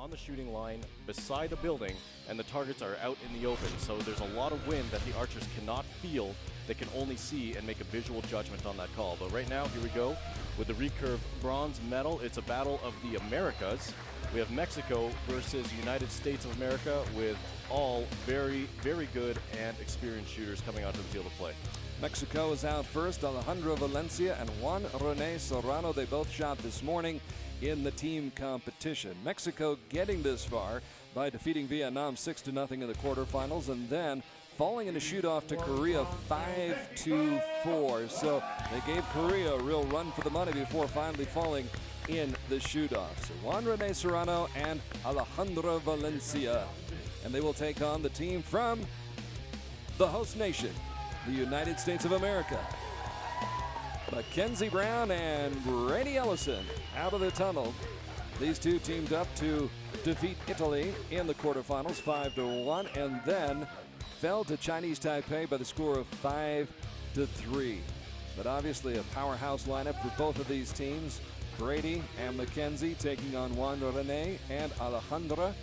on the shooting line beside a building, and the targets are out in the open. So there's a lot of wind that the archers cannot feel. They can only see and make a visual judgment on that call. But right now, here we go with the Recurve bronze medal. It's a battle of the Americas. We have Mexico versus United States of America, with all very, very good and experienced shooters coming onto the field of play. Mexico is out first. Alejandra Valencia and Juan Rene Serrano, they both shot this morning in the team competition. Mexico getting this far by defeating Vietnam 6-0 in the quarterfinals, and then falling in a shoot-off to Korea 5-4. So they gave Korea a real run for the money before finally falling in the shoot-off. So Juan Rene Serrano and Alejandra Valencia. And they will take on the team from the host nation, the United States of America. Mackenzie Brown and Brady Ellison out of the tunnel. These two teamed up to defeat Italy in the quarterfinals 5-1, and then fell to Chinese Taipei by the score of 5-3. But obviously a powerhouse lineup for both of these teams. Brady and Mackenzie taking on Juan Rene and Alejandra.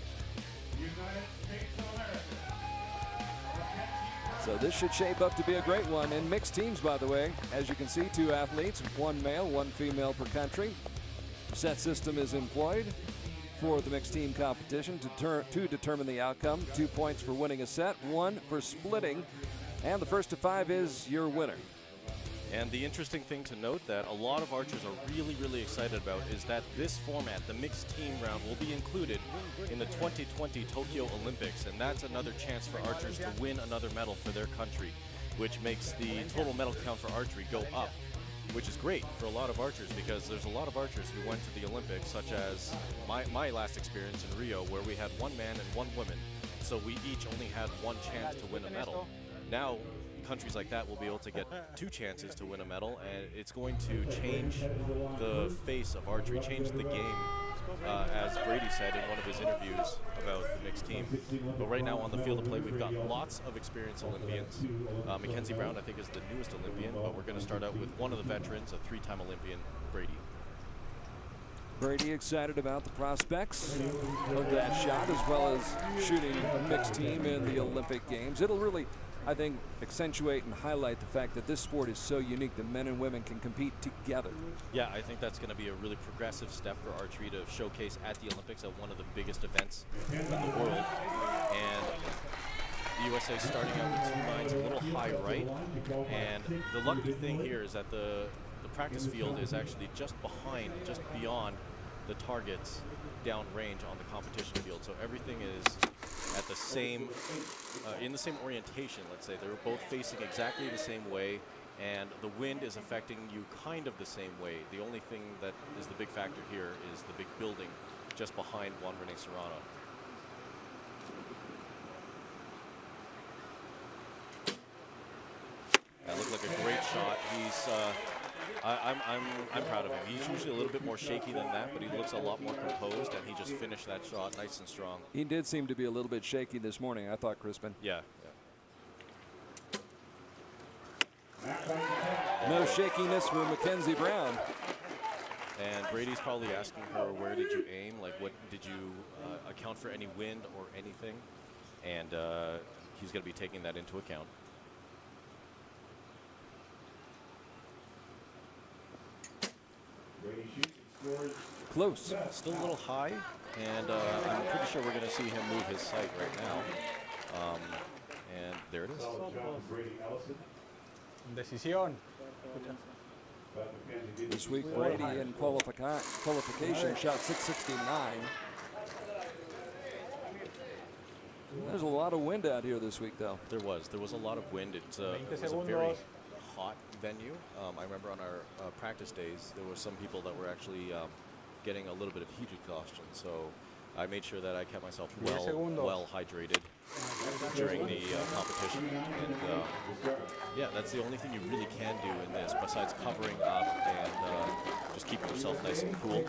So this should shape up to be a great one. In mixed teams, by the way, as you can see, 2 athletes, 1 male, 1 female per country. Set system is employed for the mixed team competition to determine the outcome. 2 points for winning a set, 1 for splitting, and the first to 5 is your winner. And the interesting thing to note that a lot of archers are really, really excited about is that this format, the mixed team round, will be included in the 2020 Tokyo Olympics. And that's another chance for archers to win another medal for their country, which makes the total medal count for archery go up, which is great for a lot of archers, because there's a lot of archers who went to the Olympics, such as my last experience in Rio, where we had 1 man and 1 woman. So we each only had 1 chance to win a medal. Now, countries like that will be able to get 2 chances to win a medal, and it's going to change the face of archery, change the game, as Brady said in one of his interviews about the mixed team. But right now on the field of play, we've got lots of experienced Olympians. Mackenzie Brown, I think, is the newest Olympian, but we're going to start out with one of the veterans, a 3-time Olympian, Brady. Brady excited about the prospects of that shot, as well as shooting mixed team in the Olympic Games. It'll really, I think, accentuate and highlight the fact that this sport is so unique that men and women can compete together. Yeah, I think that's going to be a really progressive step for archery to showcase at the Olympics, at one of the biggest events in the world. And the USA starting out with 2 nines, a little high right. And the lucky thing here is that the practice field is actually just behind, just beyond the targets downrange on the competition field. So everything is at the same, in the same orientation, let's say. They're both facing exactly the same way, and the wind is affecting you kind of the same way. The only thing that is the big factor here is the big building just behind Juan Rene Serrano. That looked like a great shot. He's, I'm proud of him. He's usually a little bit more shaky than that, but he looks a lot more composed, and he just finished that shot nice and strong. He did seem to be a little bit shaky this morning, I thought, Crispin. Yeah. No shakiness for Mackenzie Brown. And Brady's probably asking her, where did you aim? Like, what did you account for any wind or anything? And he's going to be taking that into account. Close. Still a little high, and I'm pretty sure we're going to see him move his sight right now. And there it is. Decisión. This week, Brady in qualification shot 669. There's a lot of wind out here this week, though. There was a lot of wind. It was a very hot venue. I remember on our practice days, there were some people that were actually getting a little bit of heat exhaustion. So I made sure that I kept myself well hydrated during the competition. And yeah, that's the only thing you really can do in this, besides covering up and just keeping yourself nice and cool.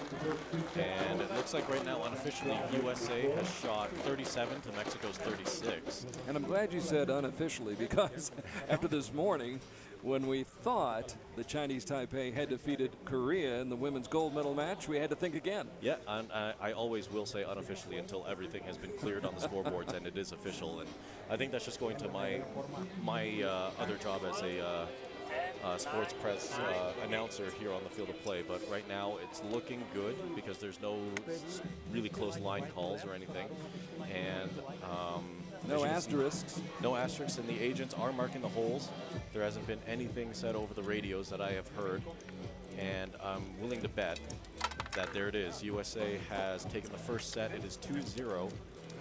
And it looks like right now, unofficially, USA has shot 37 to Mexico's 36. And I'm glad you said unofficially, because after this morning, when we thought the Chinese Taipei had defeated Korea in the women's gold medal match, we had to think again. Yeah, and I always will say unofficially until everything has been cleared on the scoreboards and it is official. And I think that's just going to my other job as a sports press announcer here on the field of play. But right now it's looking good because there's no really close line calls or anything. And no asterisks. No asterisks, and the agents are marking the holes. There hasn't been anything said over the radios that I have heard. And I'm willing to bet that there it is. USA has taken the first set. It is 2-0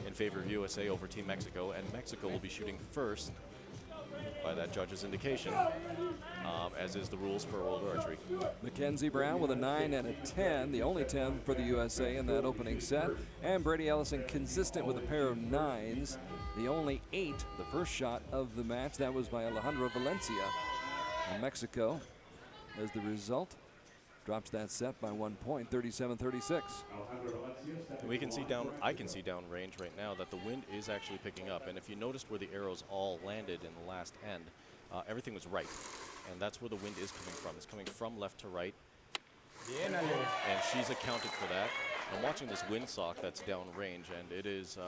in favor of USA over Team Mexico, and Mexico will be shooting first by that judge's indication, as is the rules for World Archery. Mackenzie Brown with a 9 and a 10, the only 10 for the USA in that opening set. And Brady Ellison consistent with a pair of 9s, the only 8, the first shot of the match. That was by Alejandra Valencia. And Mexico, as the result, drops that set by 1 point, 37-36. We can see down, I can see down range right now that the wind is actually picking up. And if you noticed where the arrows all landed in the last end, everything was right. And that's where the wind is coming from. It's coming from left to right. And she's accounted for that. I'm watching this windsock that's down range, and it is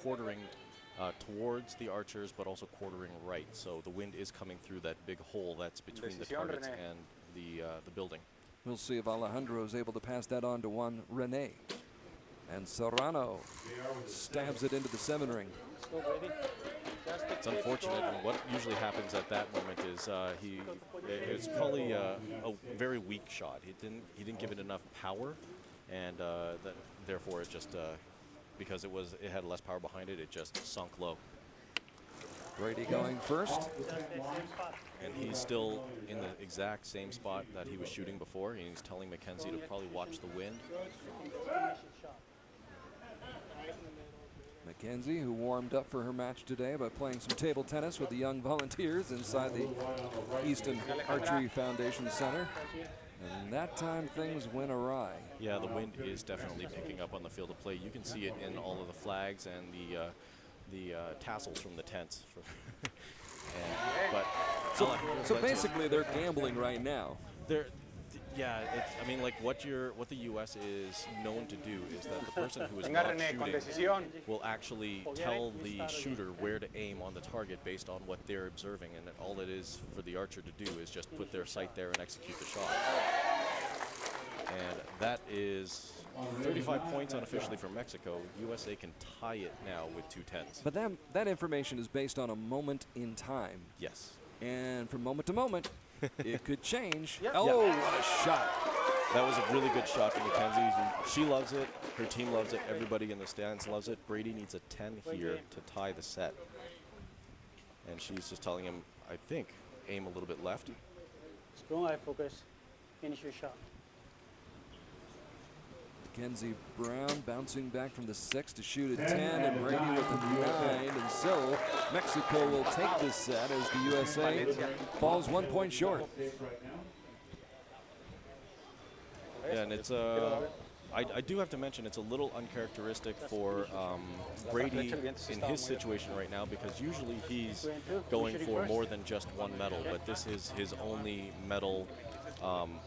quartering towards the archers, but also quartering right. So the wind is coming through that big hole that's between the targets and the building. We'll see if Alejandro is able to pass that on to Juan Rene. And Serrano stabs it into the 7 ring. It's unfortunate, and what usually happens at that moment is it's probably a very weak shot. He didn't give it enough power, and therefore it just because it had less power behind it, it just sunk low. Brady going first. And he's still in the exact same spot that he was shooting before. And he's telling Mackenzie to probably watch the wind. Mackenzie, who warmed up for her match today by playing some table tennis with the young volunteers inside the Easton Archery Foundation Center. And that time things went awry. Yeah, the wind is definitely picking up on the field of play. You can see it in all of the flags and the tassels from the tents. So basically, they're gambling right now. Yeah, I mean, like what the U.S. is known to do is that the person who is not shooting will actually tell the shooter where to aim on the target based on what they're observing, and all it is for the archer to do is just put their sight there and execute the shot. And that is 35 points unofficially for Mexico. USA can tie it now with 2 10s. But that information is based on a moment in time. Yes. And from moment to moment, it could change. Oh, what a shot. That was a really good shot from Mackenzie. She loves it. Her team loves it. Everybody in the stands loves it. Brady needs a 10 here to tie the set. And she's just telling him, I think, aim a little bit left. Strong eye focus. Finish your shot. Mackenzie Brown bouncing back from the 6 to shoot a 10, and Brady with a 9, and so Mexico will take this set as the USA falls 1 point short. Yeah, and it's I do have to mention it's a little uncharacteristic for Brady in his situation right now, because usually he's going for more than just one medal, but this is his only medal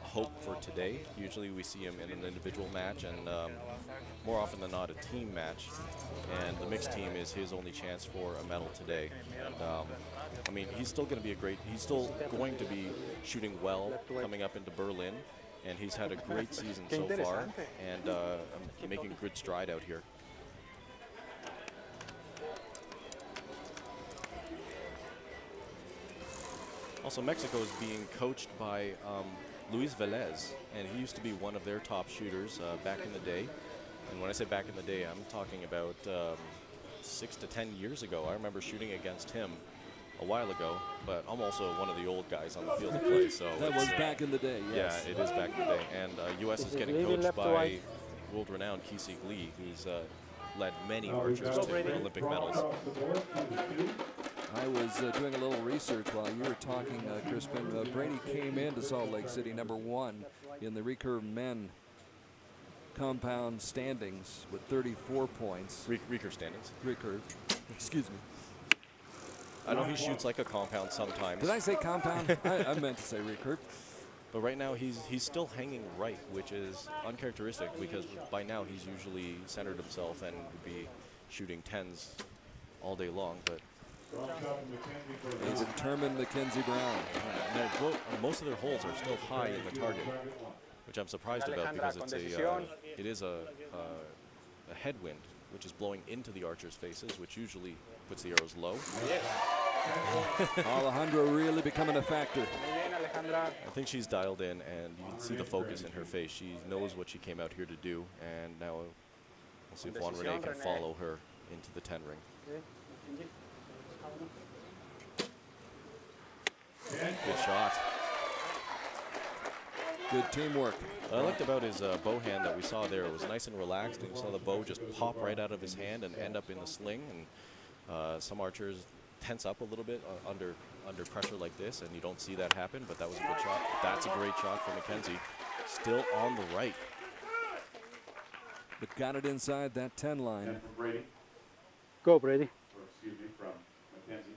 hope for today. Usually we see him in an individual match, and more often than not a team match, and the mixed team is his only chance for a medal today. And I mean, he's still going to be shooting well coming up into Berlin, and he's had a great season so far, and making good stride out here. Also, Mexico is being coached by Luis Velez, and he used to be one of their top shooters back in the day. And when I say back in the day, I'm talking about 6 to 10 years ago. I remember shooting against him a while ago, but I'm also one of the old guys on the field of play. So that was back in the day, yes. Yeah, it is back in the day. And U.S. is getting coached by world-renowned Kisik Lee, who's led many archers to Olympic medals. I was doing a little research while you were talking, Crispin. Brady came into Salt Lake City #1 in the Recurve men compound standings with 34 points. Recurve standings. Recurve, excuse me. I know he shoots like a compound sometimes. Did I say compound? I meant to say recurve. But right now he's still hanging right, which is uncharacteristic because by now he's usually centered himself and would be shooting 10s all day long. But He's determined Mackenzie Brown. most of their holes are still high in the target, which I'm surprised about because it is a headwind which is blowing into the archers' faces, which usually puts the arrows low. Alejandra really becoming a factor. I think she's dialed in, and you can see the focus in her face. She knows what she came out here to do, and now we'll see if Juan Rene can follow her into the 10 ring. Good shot. Good teamwork. What I liked about his bow hand that we saw there, it was nice and relaxed, and you saw the bow just pop right out of his hand and end up in the sling. And some archers tense up a little bit under pressure like this, and you don't see that happen, but that was a good shot. That's a great shot for Mackenzie. Still on the right. But got it inside that 10 line. Brady. Go, Brady. Or excuse me, from Mackenzie.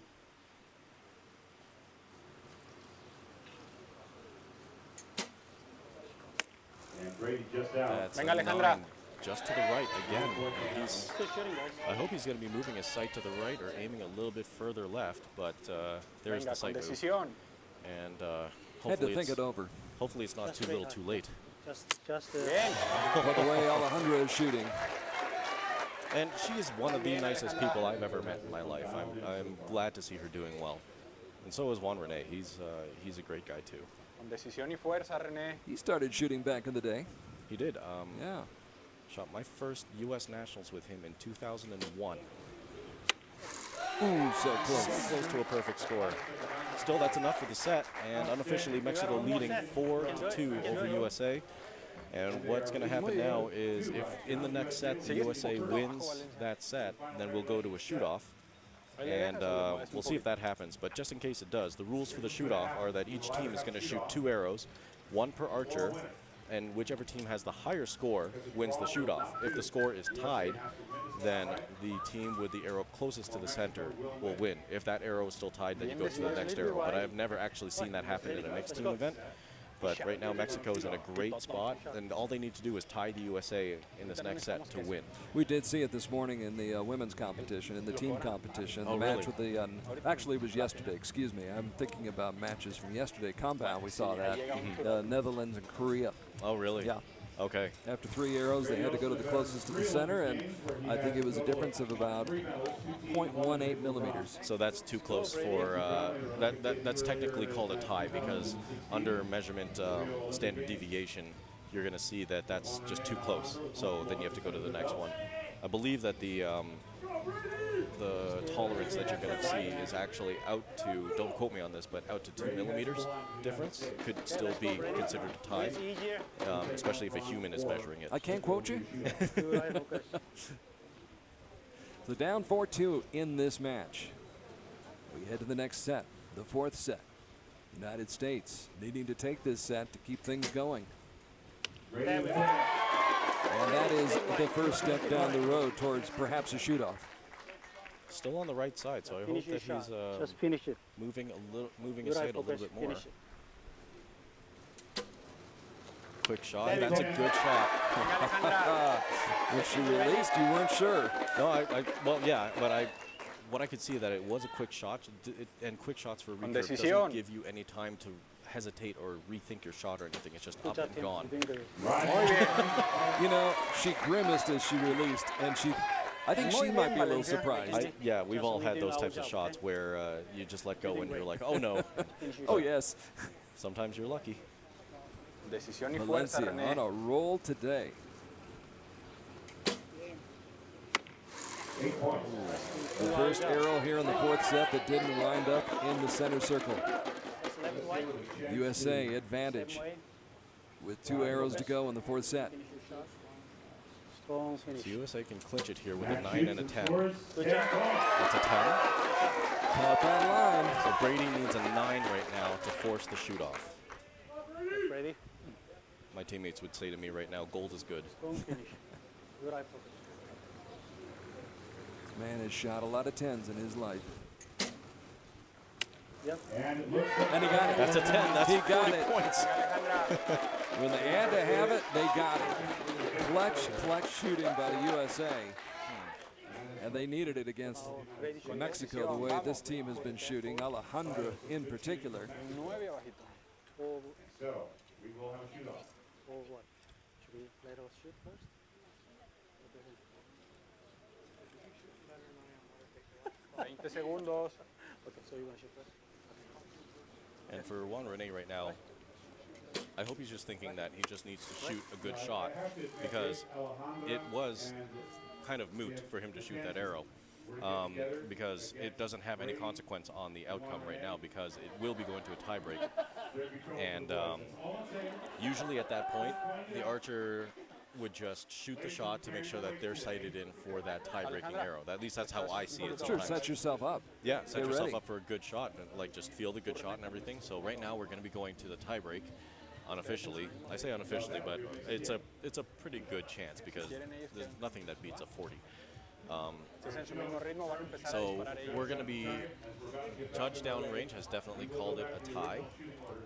And Brady just out. That's Venga, a Alejandra. 9 just to the right again. He's, Good shooting, guys. I hope he's going to be moving his sight to the right or aiming a little bit further left, but there's Venga, the sight con move. decisión. And Had to hopefully, think it over. hopefully it's not too little too late. Just Bien. But the way Alejandra is shooting. And she is one of the nicest people I've ever met in my life. I'm glad to see her doing well. And so is Juan Rene. He's a great guy too. Con decisión y fuerza, René. He started shooting back in the day. He did. Yeah. Shot my first U.S. Nationals with him in 2001. Ooh, so So close. close to a perfect score. Still, that's enough for the set, and unofficially Mexico leading 4-2 over USA. And what's going to happen now is if in the next set the USA wins that set, then we'll go to a shoot-off. And we'll see if that happens. But just in case it does, the rules for the shoot-off are that each team is going to shoot 2 arrows, 1 per archer, and whichever team has the higher score wins the shoot-off. If the score is tied, then the team with the arrow closest to the center will win. If that arrow is still tied, then you go to the next arrow. But I've never actually seen that happen in a mixed team event. But right now, Mexico is in a great spot, and all they need to do is tie the USA in this next set to win. We did see it this morning in the women's competition, in the team competition. Oh, The match really? with the, actually it was yesterday, excuse me. I'm thinking about matches from yesterday. Compound, we saw that. Netherlands and Korea. Oh, really? Yeah. Okay. After 3 arrows, they had to go to the closest to the center, and I think it was a difference of about 0.18 millimeters. So that's too close for, that's technically called a tie because under measurement standard deviation, you're going to see that that's just too close. So then you have to go to the next one. I believe that the tolerance that you're going to see is actually out to, don't quote me on this, but out to 2 millimeters difference. Could still be considered a tie, especially if a human is measuring it. I can't quote you. So down 4-2 in this match. We head to the next set, the 4th set. United States needing to take this set to keep things going. And that is the first step down the road towards perhaps a shoot-off. Still on the right side, so I hope Finish your that shot. he's Just finish it. moving Good his eye sight a little focus. bit more. Finish it. Quick shot. That's a good shot. When she released, you weren't sure. No, well, yeah, but what I could see that it was a quick shot, and quick shots for recurve doesn't decisión. give you any time to hesitate or rethink your shot or anything. It's just Good up job, and Tim. gone. You're doing great. Muy bien. You know, she grimaced as she released, and I think she might be a little surprised. Yeah, we've all had those types of shots where you just let go and you're like, oh no. Finish your Oh, shot. yes. Sometimes you're lucky. Decisión y fuerza, Valencia René. on a roll today. 8 points. The first arrow here in the 4th set that didn't wind up in the center circle. Left wide. USA advantage with 2 arrows to go in the 4th set. Finish your shot. Strong finish. So USA can clinch it here with a 9 and a 10. Scores Good 10 job. points. That's a 10. Caught that line. So Brady needs a 9 right now to force the shoot off. Ready? My teammates would say to me right now, gold is good. Strong finish. Good eye focus. Man has shot a lot of 10s in his life. And it looks like And he got it. That's a 10. That's He got 40 it. points. Alejandra. When they had to have it, they got it. Clutch shooting by the USA. And they needed it against Mexico, the way this team has been shooting, Alejandra in particular. 9 abajito. so. We will have a shoot off. Or what? Should we let us shoot first? 20 segundos. Okay, so you're gonna shoot first? And for Juan Rene right now, I hope he's just thinking that he just needs to shoot a good shot, because it was kind of moot for him to shoot that arrow, because it doesn't have any consequence on the outcome right now, because it will be going to a tiebreak. And usually at that point, the archer would just shoot the shot to make sure that they're sighted in for that tie-breaking arrow. At least that's how I see it Sure, sometimes. set yourself up. Yeah, set Get yourself ready. up for a good shot, and like just feel the good shot and everything. So right now we're going to be going to the tiebreak, unofficially. I say unofficially, but it's a pretty good chance, because there's nothing that beats a 40. Si es en su mismo ritmo, van a empezar a So disparar ellos. we're going to be, Judge Downrange has definitely called it a tie,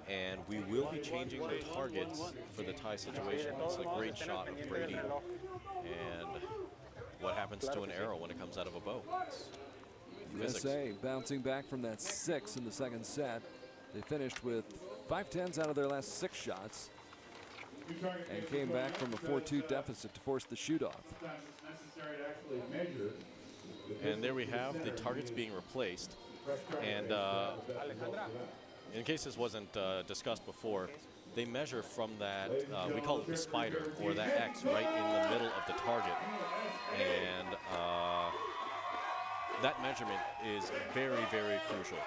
and we will be changing the targets for the tie situation. It's a great shot of Brady, and what happens to an arrow when it comes out of a bow? Physics. USA bouncing back from that 6 in the second set. They finished with 5 tens out of their last 6 shots and came back from a 4-2 deficit to force the shoot off. Sometimes it's necessary to actually measure. And there we have the targets being replaced. And in case this wasn't discussed before, they measure from that, we call it the spider, or that X, right in the middle of the target. And that measurement is very, very crucial.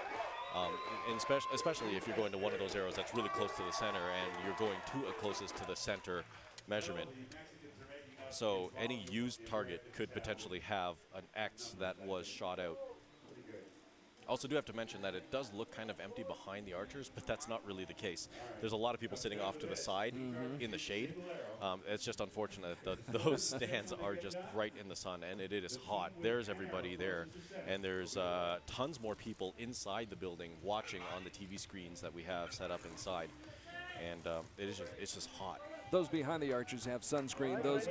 And especially if you're going to one of those arrows that's really close to the center, and you're going to a closest to the center measurement. So any used target could potentially have an X that was shot out. Also do have to mention that it does look kind of empty behind the archers, but that's not really the case. There's a lot of people sitting off to the side in the shade. It's just unfortunate that those stands are just right in the sun, and it is hot. There's everybody there, and there's tons more people inside the building watching on the TV screens that we have set up inside, and it's just hot. Those behind the archers have sunscreen. Those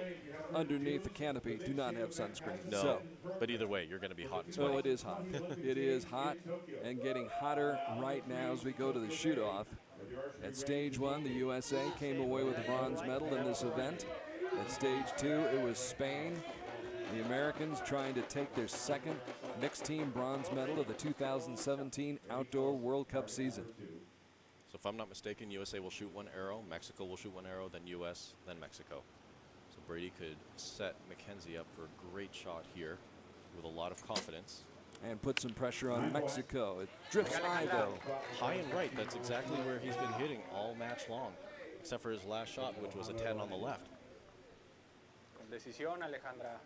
underneath the canopy do not have sunscreen. No, So, but either way, you're going to be hot and sweaty. oh, it is hot. It is hot and getting hotter right now as we go to the shoot-off. At stage 1, the USA came away with a bronze medal in this event. At stage 2, it was Spain. The Americans trying to take their second mixed team bronze medal of the 2017 Outdoor World Cup season. So if I'm not mistaken, USA will shoot 1 arrow, Mexico will shoot 1 arrow, then US, then Mexico. So Brady could set Mackenzie up for a great shot here with a lot of confidence. And put some pressure on Mexico. It drifts high, though. High and right, that's exactly where he's been hitting all match long, except for his last shot, which was a 10 on the left. Con decisión, Alejandra.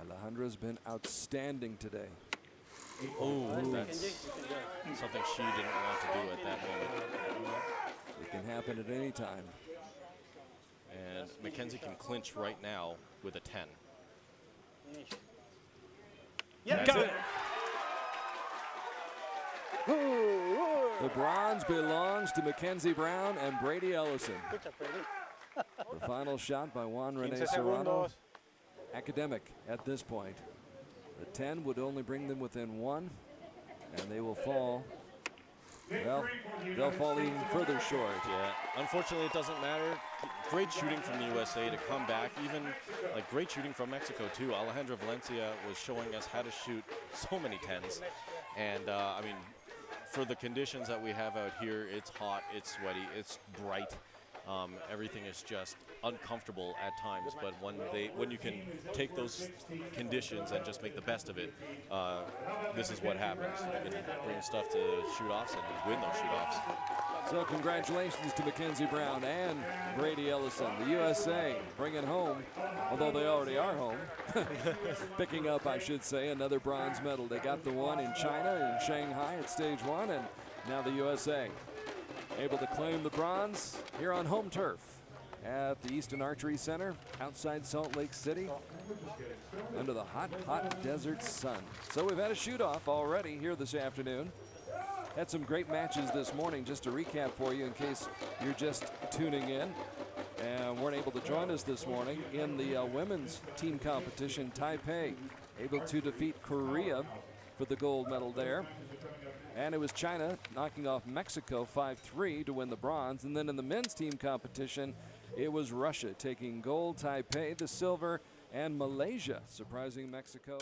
Alejandra's been outstanding today. Oh, that's something she didn't want to do at that moment. It can happen at any time. And Mackenzie can clinch right now with a 10. Yeah, That's it. The bronze belongs to Mackenzie Brown and Brady Ellison. Good job, Brady. The final shot by Juan Rene 15 Serrano. segundos. Academic at this point. The 10 would only bring them within 1, and they will fall. Well, they'll fall even further short. Yeah, unfortunately it doesn't matter. Great shooting from the USA to come back, even like great shooting from Mexico too. Alejandra Valencia was showing us how to shoot so many 10s. And I mean, for the conditions that we have out here, it's hot, it's sweaty, it's bright. Everything is just uncomfortable at times, but when you can take those conditions and just make the best of it, this is what happens. You can bring stuff to shoot-offs and win those shoot-offs. So congratulations to Mackenzie Brown and Brady Ellison. The USA bringing home, although they already are home, picking up, I should say, another bronze medal. They got the one in China, in Shanghai at stage 1, and now the USA able to claim the bronze here on home turf at the Easton Archery Center outside Salt Lake City under the hot, hot desert sun. So we've had a shoot-off already here this afternoon. had some great matches this morning. Just to recap for you in case you're just tuning in and weren't able to join us this morning. In the women's team competition, Taipei able to defeat Korea for the gold medal there. And it was China knocking off Mexico 5-3 to win the bronze. And then in the men's team competition, it was Russia taking gold, Taipei the silver, and Malaysia surprising Mexico.